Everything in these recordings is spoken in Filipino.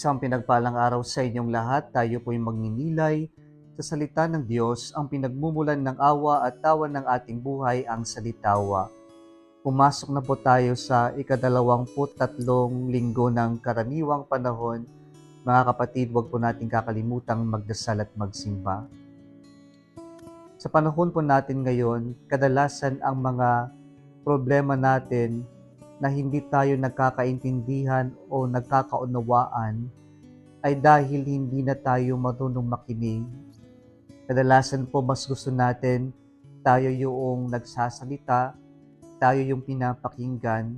Isang pinagpalang araw sa inyong lahat. Tayo po'y magninilay sa salita ng Diyos, ang pinagmumulan ng awa at tawa ng ating buhay, ang salitawa. Pumasok na po tayo sa ika-23 linggo ng karaniwang panahon. Mga kapatid, huwag po natin kakalimutang magdasal at magsimba. Sa panahon po natin ngayon, kadalasan ang mga problema natin na hindi tayo nagkakaintindihan o nagkakaunawaan ay dahil hindi na tayo marunong makinig. Kadalasan po mas gusto natin tayo yung nagsasalita, tayo yung pinapakinggan,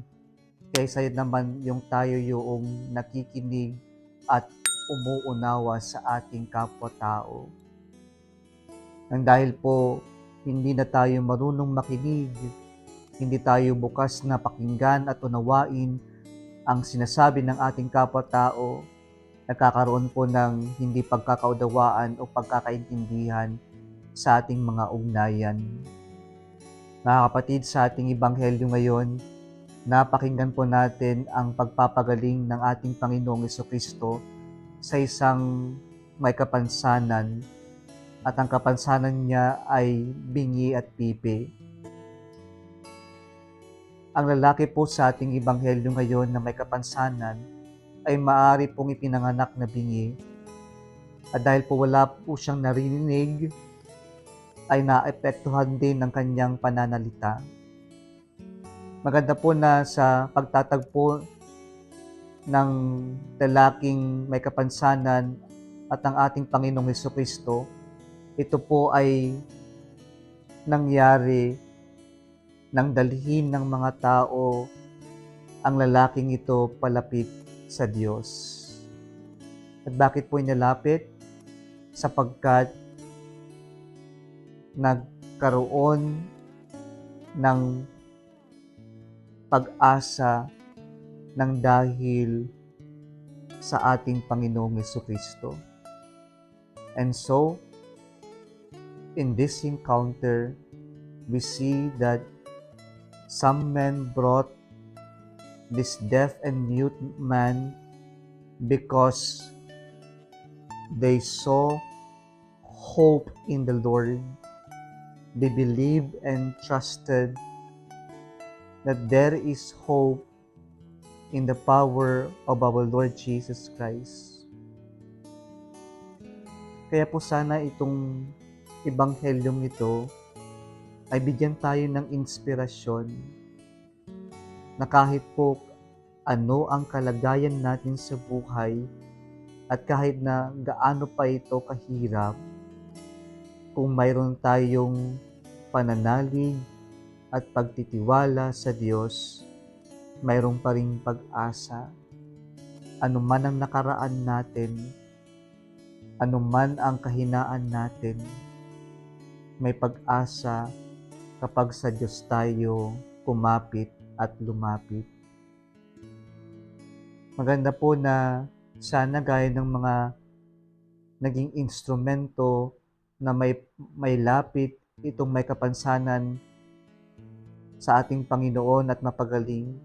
kaysa naman yung tayo yung nakikinig at umuunawa sa ating kapwa-tao. Nang dahil po hindi na tayo marunong makinig, hindi tayo bukas na pakinggan at unawain ang sinasabi ng ating kapwa-tao, nagkakaroon po ng hindi pagkakaunawaan o pagkakaintindihan sa ating mga ugnayan. Mga kapatid, sa ating ebanghelyo ngayon, napakinggan po natin ang pagpapagaling ng ating Panginoong Jesucristo sa isang may kapansanan, at ang kapansanan niya ay bingi at pipi. Ang lalaki po sa ating ebanghelyo ngayon na may kapansanan ay maaari pong ipinanganak na bingi, at dahil po wala po siyang narinig ay naapektuhan din ng kanyang pananalita. Maganda po na sa pagtatagpo ng lalaking may kapansanan at ang ating Panginoong Jesucristo, ito po ay nangyari nang dalhin ng mga tao ang lalaking ito palapit sa Diyos. At bakit po inilapit? Sapagkat nagkaroon ng pag-asa ng dahil sa ating Panginoong Jesucristo. And so, in this encounter, we see that some men brought this deaf and mute man because they saw hope in the Lord. They believed and trusted that there is hope in the power of our Lord Jesus Christ. Kaya po sana itong ebanghelyong ito ay bigyan tayo ng inspirasyon na kahit po ano ang kalagayan natin sa buhay at kahit na gaano pa ito kahirap, kung mayroon tayong pananalig at pagtitiwala sa Diyos, mayroon pa ring pag-asa. Ano man ang nakaraan natin, ano man ang kahinaan natin, may pag-asa kapag sa Diyos tayo kumapit at lumapit. Maganda po na sana gaya ng mga naging instrumento na may lapit itong may kapansanan sa ating Panginoon at mapagaling,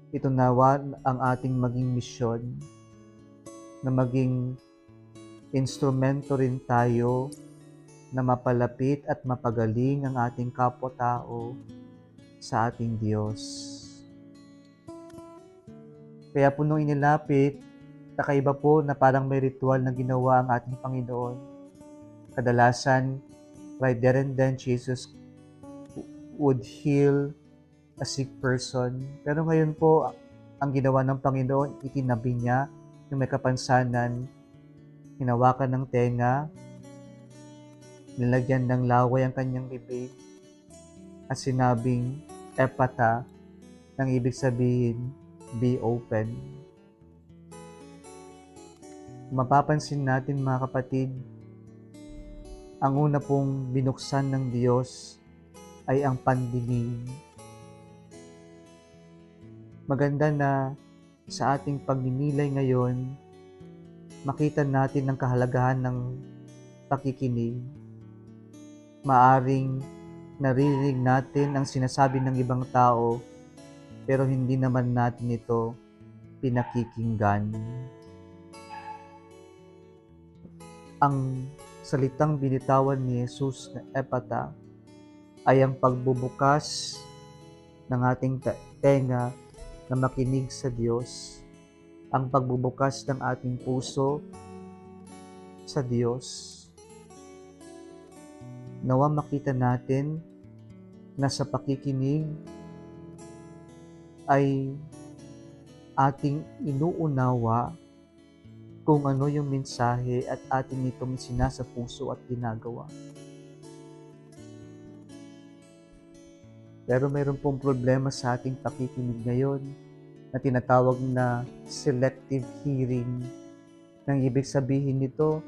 ito nawa ang ating maging misyon, na maging instrumento rin tayo na mapalapit at mapagaling ang ating kapwa-tao sa ating Diyos. Kaya po nung inilapit, kakaiba po na parang may ritual na ginawa ang ating Panginoon. Kadalasan, right there and then, Jesus would heal a sick person. Pero ngayon po, ang ginawa ng Panginoon, itinabi niya yung may kapansanan, hinawakan ng tenga, nilagyan ng laway ang kanyang bibig, at sinabing, Epata, nang ibig sabihin, be open. Mapapansin natin mga kapatid, ang una pong binuksan ng Diyos ay ang pandinig. Maganda na sa ating pagninilay ngayon, makita natin ang kahalagahan ng pakikinig. Maaring naririnig natin ang sinasabi ng ibang tao, pero hindi naman natin ito pinakikinggan. Ang salitang binitawan ni Jesus na epata ay ang pagbubukas ng ating tenga na makinig sa Diyos, ang pagbubukas ng ating puso sa Diyos. Nawa makita natin na sa pakikinig ay ating inuunawa kung ano yung mensahe at ating itong sinasa puso at ginagawa. Pero mayroon pong problema sa ating pakikinig ngayon na tinatawag na selective hearing. Nang ibig sabihin nito,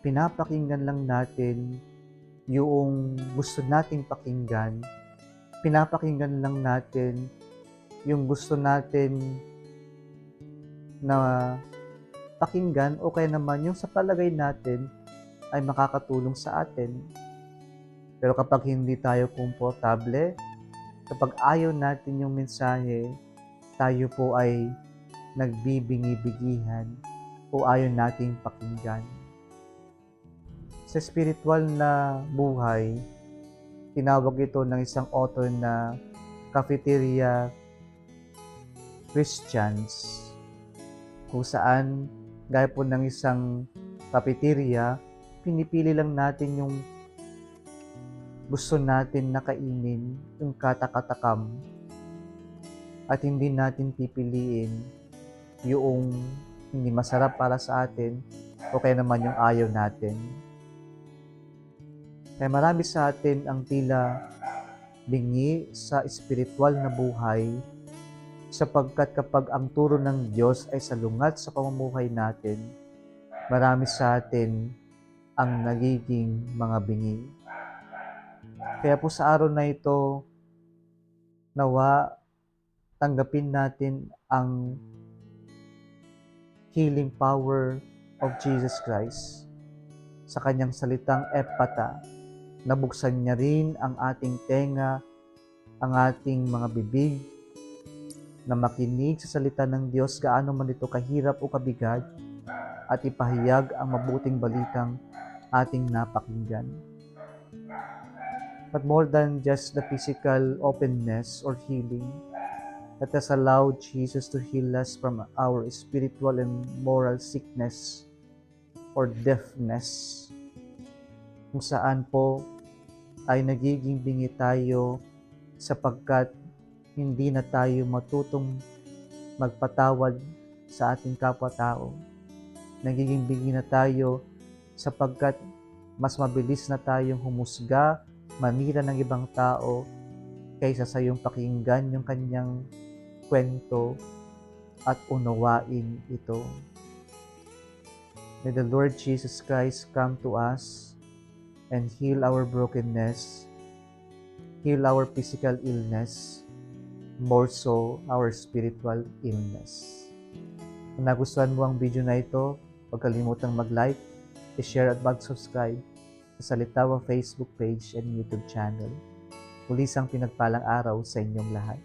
pinapakinggan lang natin yung gusto nating pakinggan. Pinapakinggan lang natin yung gusto natin na pakinggan o kaya naman yung sa palagay natin ay makakatulong sa atin. Pero kapag hindi tayo komportable, kapag ayaw natin yung mensahe, tayo po ay nagbibingi-bigihan o ayaw nating pakinggan. Sa spiritual na buhay, tinawag ito ng isang author na cafeteria Christians, kung saan gaya po ng isang cafeteria, pinipili lang natin yung gusto natin na kainin, yung katakatakam, at hindi natin pipiliin yung hindi masarap para sa atin o kaya naman yung ayaw natin. Kaya marami sa atin ang tila bingi sa espiritual na buhay sapagkat kapag ang turo ng Diyos ay salungat sa pamumuhay natin, marami sa atin ang nagiging mga bingi. Kaya po sa araw na ito, nawa tanggapin natin ang healing power of Jesus Christ sa kanyang salitang epata. Nabuksan niya rin ang ating tenga, ang ating mga bibig, na makinig sa salita ng Diyos gaano man ito kahirap o kabigat at ipahayag ang mabuting balitang ating napakinggan. But more than just the physical openness or healing, let us allow Jesus to heal us from our spiritual and moral sickness or deafness, kung saan po ay nagiging bingi tayo sapagkat hindi na tayo matutong magpatawad sa ating kapwa-tao. Nagiging bingi na tayo sapagkat mas mabilis na tayong humusga, manira ng ibang tao kaysa sa iyong pakinggan yung kanyang kwento at unawain ito. May the Lord Jesus Christ come to us and heal our brokenness, heal our physical illness, more so our spiritual illness. Kung nagustuhan mo ang video na ito, huwag kalimutang mag-like, i-share at mag-subscribe sa Salitawa Facebook page and YouTube channel. Muli isang pinagpalang araw sa inyong lahat.